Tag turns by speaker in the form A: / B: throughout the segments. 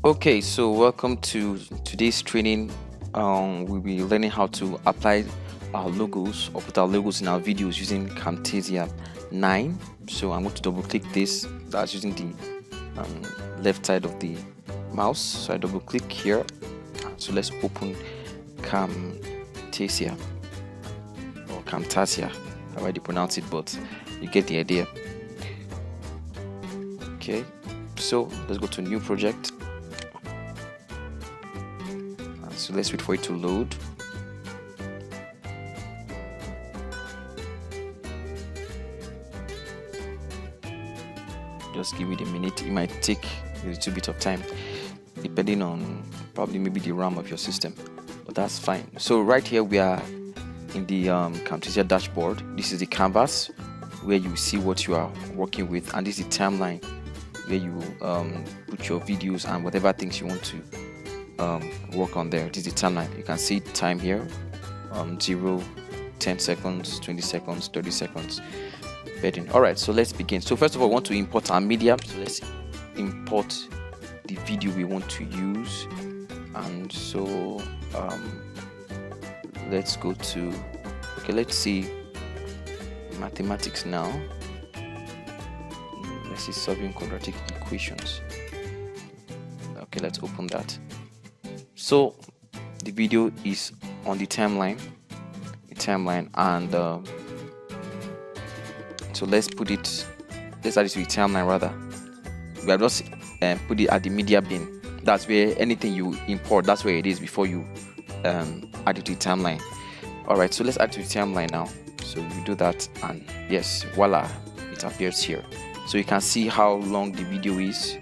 A: Okay, so welcome to today's training. We'll be learning how to apply our logos or put our logos in our videos using Camtasia 9. So I'm going to double click this. That's using the left side of the mouse. So I double click here. So let's open Camtasia or Camtasia, however you pronounce it, but you get the idea. Okay, so let's go to new project. So let's wait for it to load. Just give it a minute. It might take a little bit of time depending on probably maybe the RAM of your system, but that's fine. So right here we are in the Camtasia dashboard. This is the canvas where you see what you are working with, and this is the timeline where you put your videos and whatever things you want to work on there. This is the timeline. You can see time here, 0, 10 seconds, 20 seconds, 30 seconds. All right, so let's begin. So first of all, we want to import our media. So let's import the video we want to use, and so let's go to, okay, let's see mathematics now. Let's see solving quadratic equations. Okay, let's open that. So the video is on the timeline, and so let's add it to the timeline rather. We have just put it at the media bin. That's where anything you import, that's where it is before you add it to the timeline. All right, so let's add to the timeline now. So we do that, and yes, voila, it appears here. So you can see how long the video is.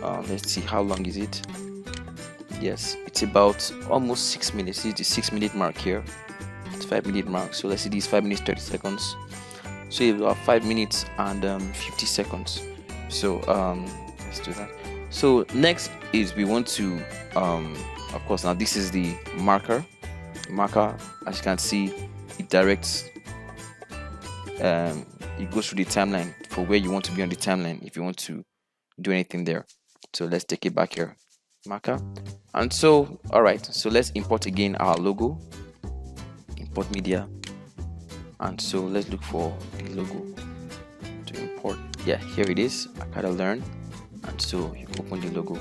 A: Let's see, how long is it? Yes, it's about almost 6 minutes. This is the 6-minute mark here. It's 5-minute mark. So let's see, this 5 minutes 30 seconds. So it's about 5 minutes and 50 seconds. So let's do that. So next is we want to of course, now this is the marker. As you can see, it directs it goes through the timeline for where you want to be on the timeline if you want to do anything there. So let's take it back here, marker. And so, all right, so let's import again our logo, import media. And so let's look for the logo to import. Yeah, here it is, Akada learn. And so you open the logo,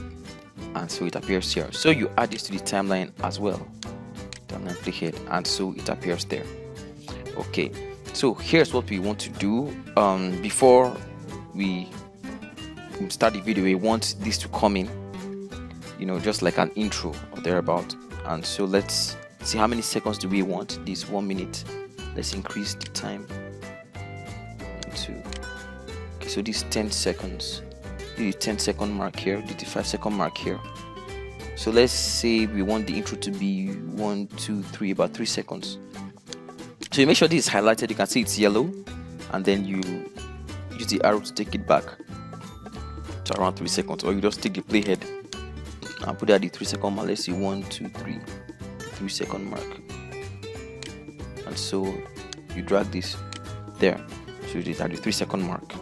A: and so it appears here. So you add this to the timeline as well, timeline playhead, and so it appears there. Okay, so here's what we want to do. Before we start the video, we want this to come in, you know, just like an intro or thereabout. And so let's see, how many seconds do we want? This 1 minute. Let's increase the time to, okay, so this 10 seconds, the 10-second mark here, the 5-second mark here. So let's say we want the intro to be 1, 2, 3, about 3 seconds. So you make sure this is highlighted. You can see it's yellow, and then you use the arrow to take it back to around 3 seconds, or you just take the playhead and put it at the 3-second mark. Let's see, 1, 2, 3, 3-second mark. And so you drag this there, so it is at the 3-second mark.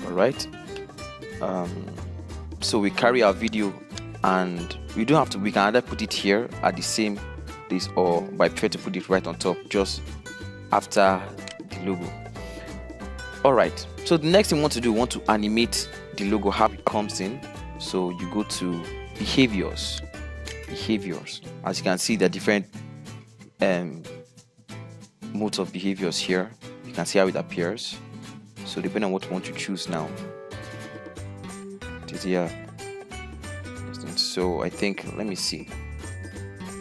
A: All right, so we carry our video, and we don't have to, we can either put it here at the same place, or I prefer to put it right on top, just after the logo. All right, so the next thing we want to do, we want to animate the logo, how it comes in. So you go to behaviors. As you can see, there are different modes of behaviors here. You can see how it appears. So depending on what you want to choose now, it is here. So I think, let me see.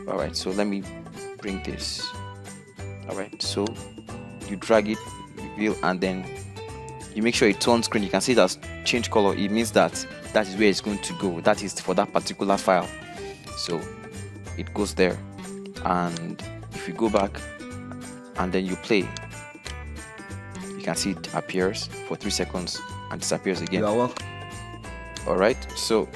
A: All right, so let me bring this. All right, so you drag it, reveal, and then you make sure it turns green. You can see that's change color. It means that that is where it's going to go. That is for that particular file. So it goes there, and if you go back and then you play, you can see it appears for 3 seconds and disappears again. All right, so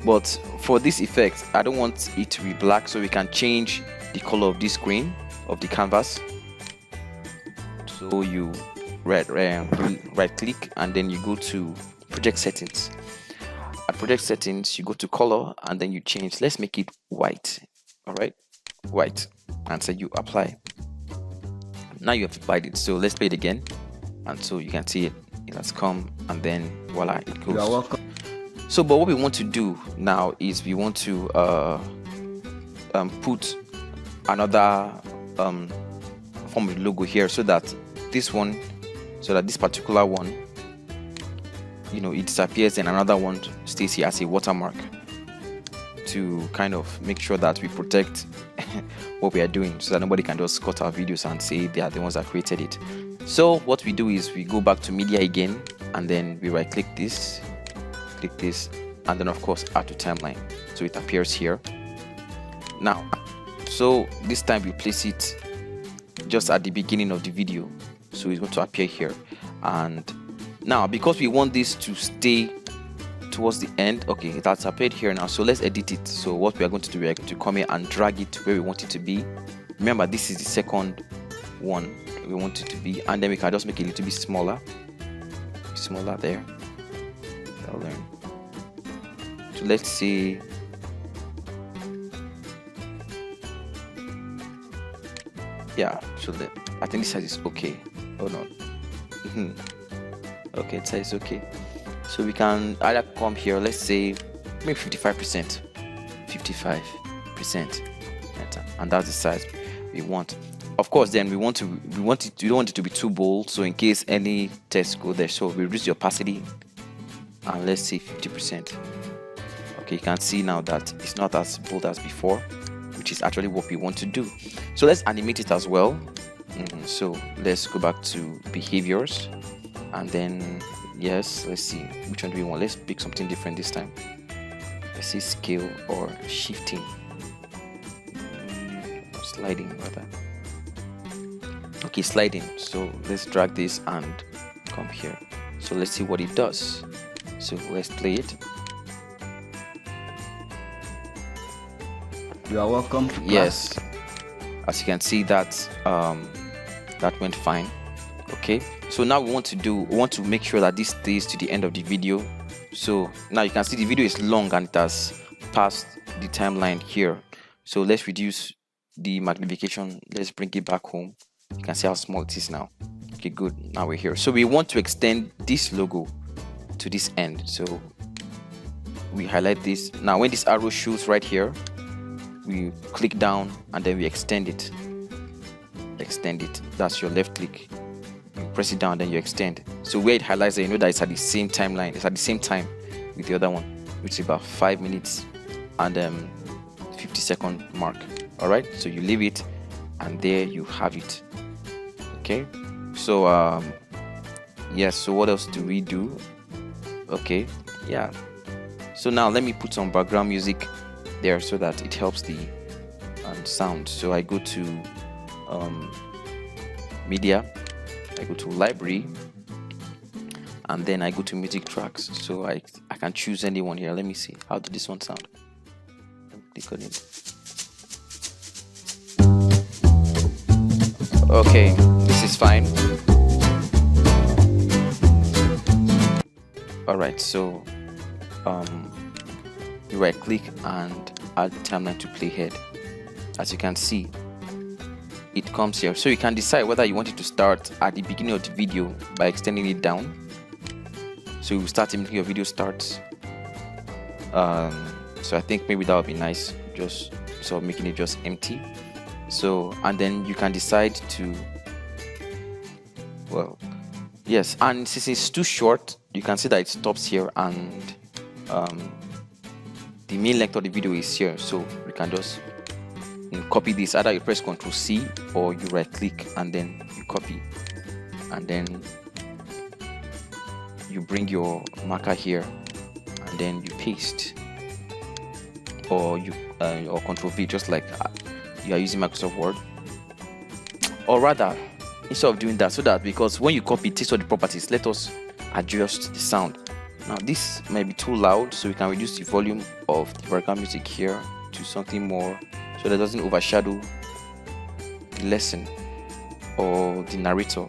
A: but for this effect, I don't want it to be black, so we can change the color of this screen of the canvas. So you right click, and then you go to project settings, at project settings, you go to color and then you change. Let's make it white. All right, white, and so you apply. Now you have applied it. So let's play it again, and so you can see it has come, and then voila, it goes.
B: You are welcome.
A: So, but what we want to do now is we want to put another form of logo here, so that this particular one, you know, it disappears and another one stays here as a watermark, to kind of make sure that we protect what we are doing, so that nobody can just cut our videos and say they are the ones that created it. So what we do is we go back to media again, and then we right click this, and then of course add to timeline, so it appears here now. So this time we place it just at the beginning of the video, so it's going to appear here. And now, because we want this to stay towards the end, okay, it has appeared here now, so let's edit it. So what we are going to do, we are going to come here and drag it to where we want it to be. Remember, this is the second one we want it to be, and then we can just make it a little bit smaller there. So let's see, yeah, so I think this size is okay. Oh no. Okay, it says okay. So we can either come here, let's say maybe 55%, and that's the size we want. Of course, then we don't want it to be too bold, so in case any text go there, so we reduce the opacity, and let's say 50%. Okay, you can see now that it's not as bold as before, which is actually what we want to do. So let's animate it as well. So let's go back to behaviors, and then yes, let's see which one do we want. Let's pick something different this time. Let's see scale or shifting, sliding rather. Okay, sliding. So let's drag this and come here. So let's see what it does. So let's play it.
B: You are welcome to class.
A: Yes, as you can see, that that went fine. Okay, so now we want to make sure that this stays to the end of the video. So now you can see the video is long and it has passed the timeline here. So let's reduce the magnification. Let's bring it back home. You can see how small it is now. Okay, good. Now we're here. So we want to extend this logo to this end. So we highlight this. Now when this arrow shows right here, we click down and then we extend it. That's your left click. You press it down, then you extend. So where it highlights it, you know that it's at the same timeline. It's at the same time with the other one, which is about 5 minutes and 50-second mark. All right. So you leave it, and there you have it. Okay. So yes. So what else do we do? Okay. Yeah. So now let me put some background music there so that it helps the sound. So I go to media, I go to library, and then I go to music tracks. So I can choose anyone here. Let me see, how does this one sound? Click on it. Okay, this is fine. All right, so you right click and add timeline to playhead. As you can see, it comes here. So you can decide whether you want it to start at the beginning of the video by extending it down. So you start immediately your video starts. So I think maybe that would be nice, just sort of making it just empty. So, and then you can decide to, well, yes, and since it's too short, you can see that it stops here, and the main length of the video is here. So we can just copy this. Either you press Ctrl C or you right click and then you copy, and then you bring your marker here and then you paste, or you or Ctrl V, just like you are using Microsoft Word. Or rather, instead of doing that, so that, because when you copy, it takes all the properties, let us adjust the sound. Now this might be too loud, so we can reduce the volume of the background music here to something more, so that it doesn't overshadow the lesson or the narrator.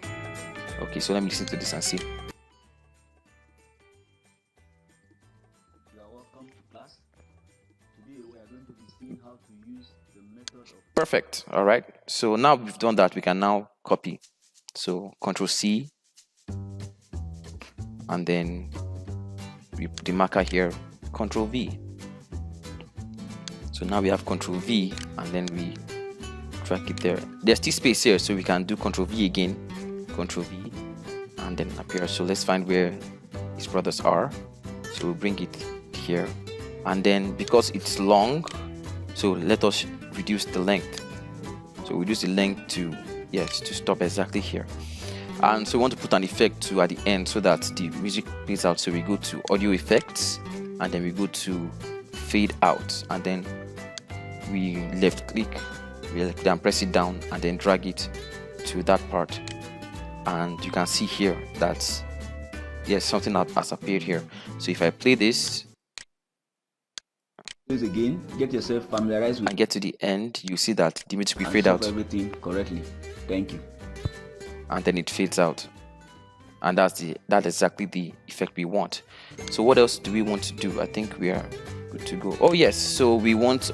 A: Okay, so let me listen to this and see. Perfect. All right. So now we've done that, we can now copy. So Control C, and then we put the marker here, Control V. So now we have Control V, and then we drag it there. There's still space here, so we can do Control V again, Control V, and then appear. So let's find where his brothers are. So we'll bring it here, and then because it's long, so let us reduce the length. So reduce the length to, yes, to stop exactly here. And so we want to put an effect to at the end so that the music plays out. So we go to audio effects, and then we go to fade out, and then we left click, then press it down, and then drag it to that part. And you can see here that yes, something has appeared here. So if I play this
B: again, get yourself familiarized with
A: and get to the end, you see that the music will fade out.
B: Everything correctly. Thank you.
A: And then it fades out, and that's exactly the effect we want. So what else do we want to do? I think we are good to go. Oh yes, so we want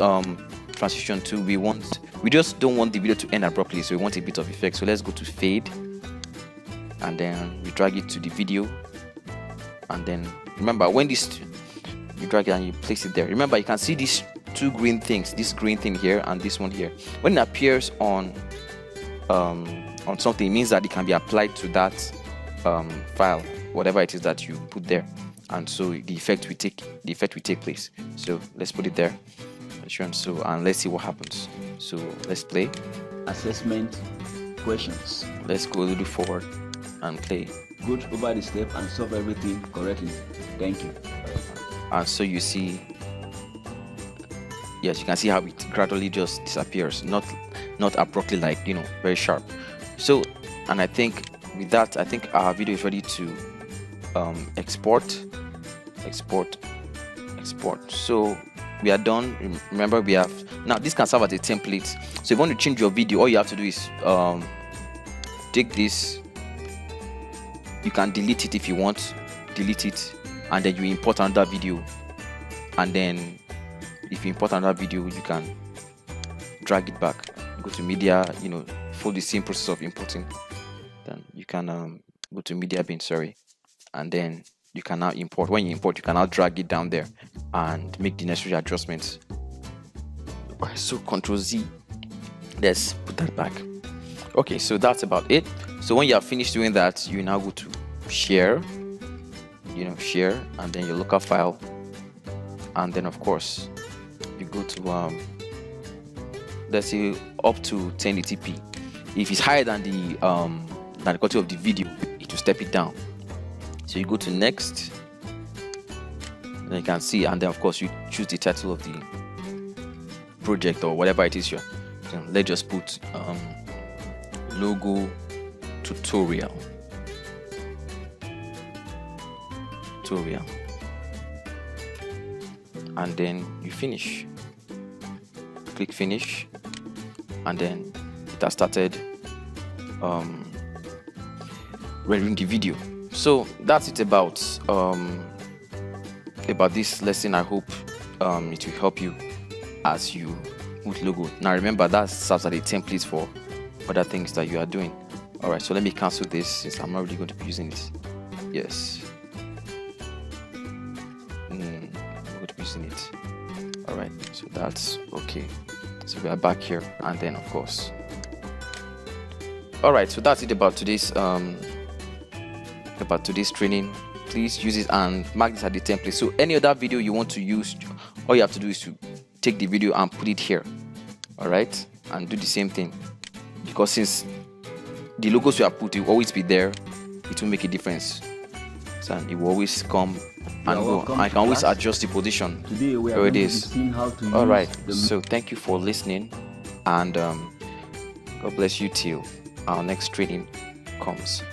A: transition too. We just don't want the video to end abruptly, so we want a bit of effect. So let's go to fade, and then we drag it to the video, and then remember when this, you drag it and you place it there. Remember, you can see these two green things, this green thing here and this one here. When it appears on something, it means that it can be applied to that file, whatever it is that you put there, and so the effect will take place. So let's put it there. So, and let's see what happens. So let's play.
B: Assessment questions.
A: Let's go a little forward and play.
B: Go over the step and solve everything correctly. Thank you.
A: And so you see, yes, you can see how it gradually just disappears, not abruptly, like, you know, very sharp. So, and I think with that, I think our video is ready to export. So we are done. Remember, we have now, this can serve as a template. So if you want to change your video, all you have to do is take this. You can delete it if you want, delete it, and then you import another video. And then if you import another video, you can drag it back, go to media, you know, follow the same process of importing. Then you can go to media bin, sorry, and then you can now import. When you import, you can now drag it down there and make the necessary adjustments. So Control Z, let's put that back. Okay, so that's about it. So when you are finished doing that, you now go to share, share, and then your local file, and then of course you go to let's say up to 1080p. If it's higher than the quality of the video, it will step it down. So you go to next, and you can see, and then of course you choose the title of the project or whatever it is. Let's just put logo tutorial, and then you finish. Click finish, and then it has started rendering the video. So that's it about this lesson. I hope it will help you as you put logo. Now remember, that serves as a template for other things that you are doing. All right, so let me cancel this since I'm not really going to be using it. Yes, I'm going to be using it. All right, so that's okay. So we are back here, and then of course, all right, so that's it about today's training. Please use it and mark this as the template. So any other video you want to use, all you have to do is to take the video and put it here. All right, and do the same thing, because since the logos you have put will always be there, it will make a difference. So it will always come and go. I can always adjust the position where it is. All right, so thank you for listening, and God bless you till our next training comes.